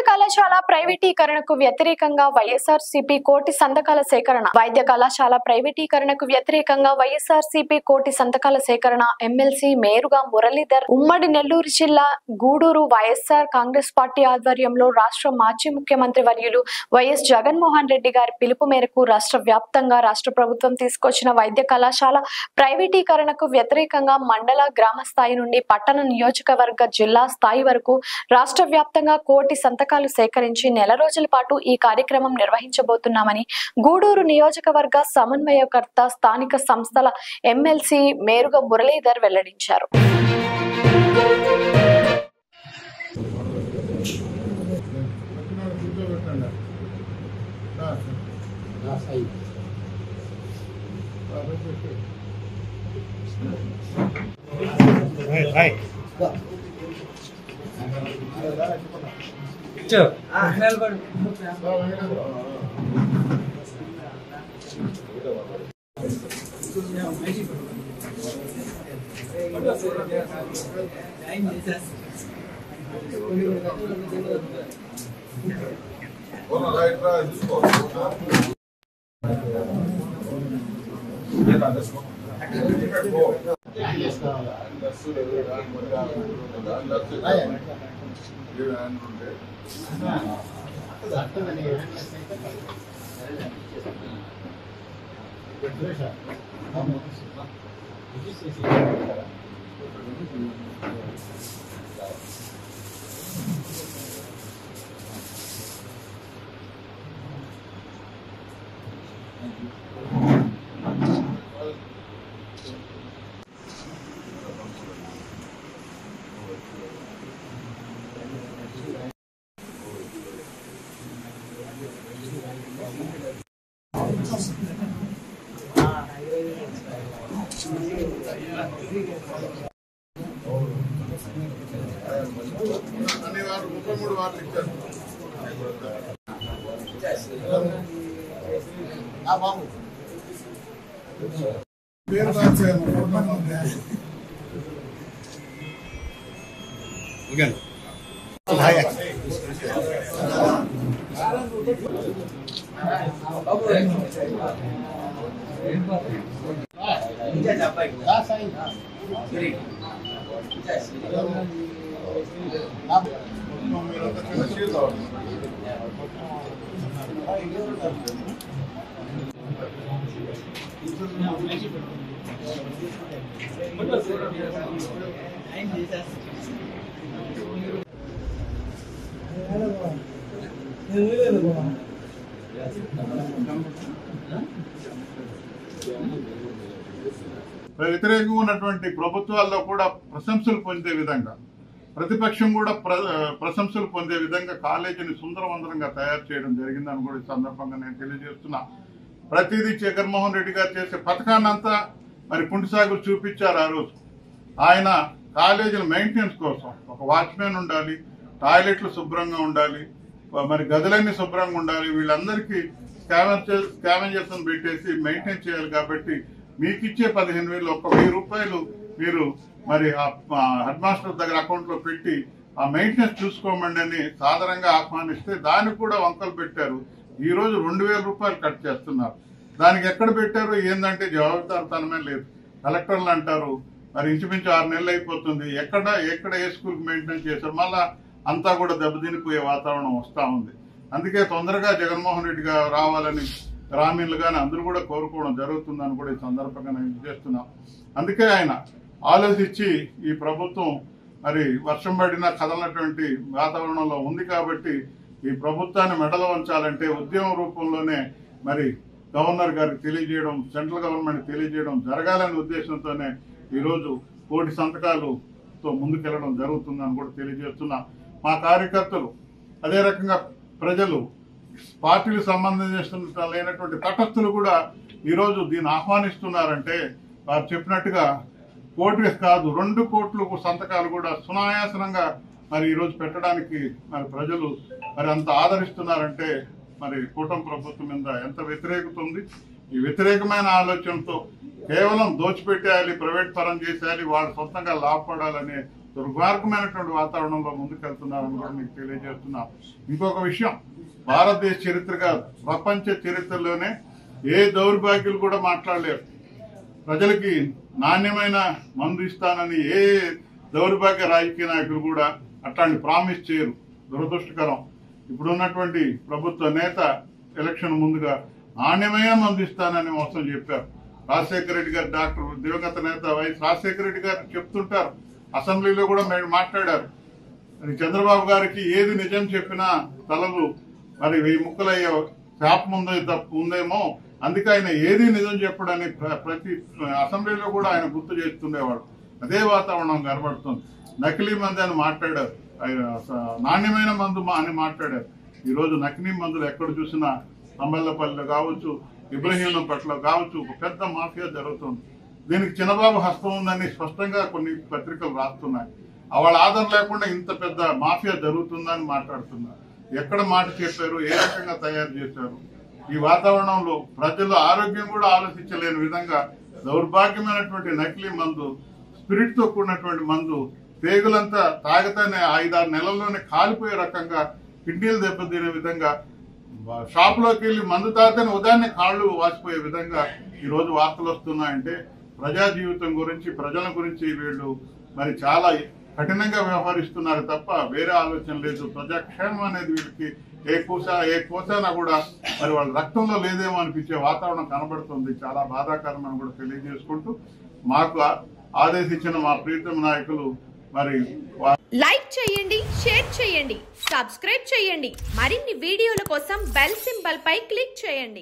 కళాశాల ప్రైవేటీకరణకు వ్యతిరేకంగా వైఎస్ఆర్సీపీ కోటి సంతకాల సేకరణ. వైద్య కళాశాల ప్రైవేటీకరణకు వ్యతిరేకంగా వైఎస్ఆర్సీపీ కోటి సంతకాల సేకరణ. ఎమ్మెల్సీ మేరుగా మురళీధర్ ఉమ్మడి నెల్లూరు జిల్లా గూడూరు వైఎస్ఆర్ కాంగ్రెస్ పార్టీ ఆధ్వర్యంలో రాష్ట్ర మాజీ ముఖ్యమంత్రి వర్యులు వైఎస్ జగన్మోహన్ రెడ్డి గారి పిలుపు మేరకు రాష్ట్ర వ్యాప్తంగా రాష్ట్ర ప్రభుత్వం తీసుకొచ్చిన వైద్య కళాశాల ప్రైవేటీకరణకు వ్యతిరేకంగా మండల గ్రామ స్థాయి నుండి పట్టణ నియోజకవర్గ జిల్లా స్థాయి వరకు రాష్ట్ర వ్యాప్తంగా కోటి సంతకాలు సేకరించి నెల రోజుల పాటు ఈ కార్యక్రమం నిర్వహించబోతున్నామని గూడూరు నియోజకవర్గ సమన్వయకర్త స్థానిక సంస్థల ఎమ్మెల్సీ మేరుగా మురళీధర్ వెల్లడించారు. వ్యతిరేకంగా ఉన్నటువంటి ప్రభుత్వాల్లో కూడా ప్రశంసలు పొందే విధంగా, ప్రతిపక్షం కూడా ప్రశంసలు పొందే విధంగా కాలేజీని సుందరవందరంగా తయారు చేయడం జరిగిందని కూడా ఈ సందర్భంగా నేను తెలియజేస్తున్నా. ప్రతిదీ జగన్మోహన్ రెడ్డి గారు చేసే పథకాన్నంతా మరి కుంటిసాగులు చూపించారు. ఆ రోజు ఆయన కాలేజీల మెయింటెనెన్స్ కోసం ఒక వాచ్మెన్ ఉండాలి, టాయిలెట్లు శుభ్రంగా ఉండాలి, మరి గదులన్నీ శుభ్రంగా ఉండాలి, వీళ్ళందరికీ స్కావెంజర్స్ పెట్టేసి మెయింటైన్ చేయాలి. కాబట్టి మీకు ఇచ్చే 15,000 ఒక 1,000 రూపాయలు మీరు మరి హెడ్ మాస్టర్ దగ్గర అకౌంట్ లో పెట్టి ఆ మెయింటెనెన్స్ చూసుకోమండి అని సాధారణంగా ఆహ్వానిస్తే దానికి కూడా వంకలు పెట్టారు. ఈ రోజు 2,000 రూపాయలు కట్ చేస్తున్నారు. దానికి ఎక్కడ పెట్టారో ఏందంటే జవాబుదారితనమే లేదు. కలెక్టర్లు అంటారు మరి ఇంచుమించు 6 నెలలు అయిపోతుంది, ఎక్కడ ఏ స్కూల్ మెయింటైన్ చేశారు, మళ్ళా అంతా కూడా దెబ్బతినిపోయే వాతావరణం వస్తా ఉంది. అందుకే తొందరగా జగన్మోహన్ రెడ్డి గారు రావాలని గ్రామీణులు కానీ అందరూ కూడా కోరుకోవడం జరుగుతుందని కూడా ఈ సందర్భంగా నేను చేస్తున్నాం. అందుకే ఆయన ఆలోచించి ఈ ప్రభుత్వం మరి వర్షం పడినా కదలనటువంటి వాతావరణంలో ఉంది. కాబట్టి ఈ ప్రభుత్వాన్ని మెడలు వంచాలంటే ఉద్యమం రూపంలోనే మరి గవర్నర్ గారికి తెలియజేయడం, సెంట్రల్ గవర్నమెంట్ తెలియజేయడం జరగాలనే ఉద్దేశంతోనే ఈరోజు కోటి సంతకాలతో ముందుకెళ్లడం జరుగుతుందని కూడా తెలియజేస్తున్నా. మా కార్యకర్తలు అదే రకంగా ప్రజలు, పార్టీలకు సంబంధించిన లేనటువంటి తటస్థులు కూడా ఈరోజు దీన్ని ఆహ్వానిస్తున్నారంటే వారు చెప్పినట్టుగా కోటి కాదు 2 కోట్ల సంతకాలు కూడా సునాయాసనంగా మరి ఈరోజు పెట్టడానికి మరి ప్రజలు మరి అంత ఆదరిస్తున్నారంటే మరి కూటమి ప్రభుత్వం మీద ఎంత వ్యతిరేకత ఉంది. ఈ వ్యతిరేకమైన ఆలోచనతో కేవలం దోచిపెట్టేయాలి, ప్రైవేట్ పరం చేసేయాలి, వాళ్ళు సొంతంగా లాభపడాలనే దుర్మార్గమైనటువంటి వాతావరణంలో ముందుకెళ్తున్నారని కూడా మీకు తెలియజేస్తున్నా. ఇంకొక విషయం, భారతదేశ చరిత్ర కాదు, ప్రపంచ చరిత్రలోనే ఏ దౌర్భాగ్యులు కూడా మాట్లాడలేరు. ప్రజలకి నాణ్యమైన మందు ఇస్తానని ఏ దౌర్భాగ్య రాజకీయ నాయకులు కూడా అట్లాంటి ప్రామిస్ చేయరు. దురదృష్టకరం. ఇప్పుడున్నటువంటి ప్రభుత్వ నేత ఎలక్షన్ ముందుగా నాణ్యమైన మందు ఇస్తానని మోసం చెప్పారు. రాజశేఖర రెడ్డి గారు, డాక్టర్ దివంగత నేత వైఎస్ రాజశేఖర రెడ్డి గారు చెప్తుంటారు, అసెంబ్లీలో కూడా మాట్లాడారు. మరి చంద్రబాబు గారికి ఏది నిజం చెప్పినా తలలు మరి 1000 ముక్కలయ్యే శాపం ఉందేమో, అందుకే ఆయన ఏది నిజం చెప్పడని ప్రతి అసెంబ్లీలో కూడా ఆయన గుర్తు చేస్తుండేవాడు. అదే వాతావరణం కనబడుతుంది. నకిలీ మందు అని మాట్లాడారు, నాణ్యమైన మందు అని మాట్లాడారు. ఈరోజు నకిలీ మందులు ఎక్కడ చూసినా అమల్లపల్లిలో కావచ్చు, ఇబ్రహీంపట్నంలో కావచ్చు, ఒక పెద్ద మాఫియా జరుగుతుంది. దీనికి చిన్నబాబు హస్తం ఉందని స్పష్టంగా కొన్ని పత్రికలు రాస్తున్నాయి. వాళ్ళ ఆధారం లేకుండా ఇంత పెద్ద మాఫియా జరుగుతుందని మాట్లాడుతున్నారు. ఎక్కడ మాట చెప్పారు, ఏ రకంగా తయారు చేశారు? ఈ వాతావరణంలో ప్రజల ఆరోగ్యం కూడా ఆలోచించలేని విధంగా దౌర్భాగ్యమైనటువంటి నకిలీ మందు, స్పిరిట్ తో కూడినటువంటి మందు, పేగులంతా తాగితేనే 5-6 నెలల్లోనే కాలిపోయే రకంగా, కిడ్నీలు దెబ్బతినే విధంగా, షాప్ లోకి వెళ్లి మందు తాగితేనే ఉదయాన్నే కాళ్ళు వాసిపోయే విధంగా ఈ రోజు వార్తలు వస్తున్నాయంటే ప్రజా జీవితం గురించి, ప్రజల గురించి వీళ్ళు మరి చాలా కఠినంగా వ్యవహరిస్తున్నారు తప్ప వేరే ఆలోచన లేదు. ప్రజాక్షేమం అనేది వీళ్ళకి ఏ కోసానా కూడా మరి వాళ్ళ రక్తంలో లేదేమో అనిపించే వాతావరణం కనబడుతుంది. చాలా బాధాకరం అని కూడా తెలియజేసుకుంటూ, మాకు ఆదేశించిన మా ప్రీతమ నాయకులు మరి లైక్ చేయండి, షేర్ చేయండి, సబ్స్క్రైబ్ చేయండి. మరిన్ని వీడియోల కోసం బెల్ సింబల్ పై క్లిక్ చేయండి.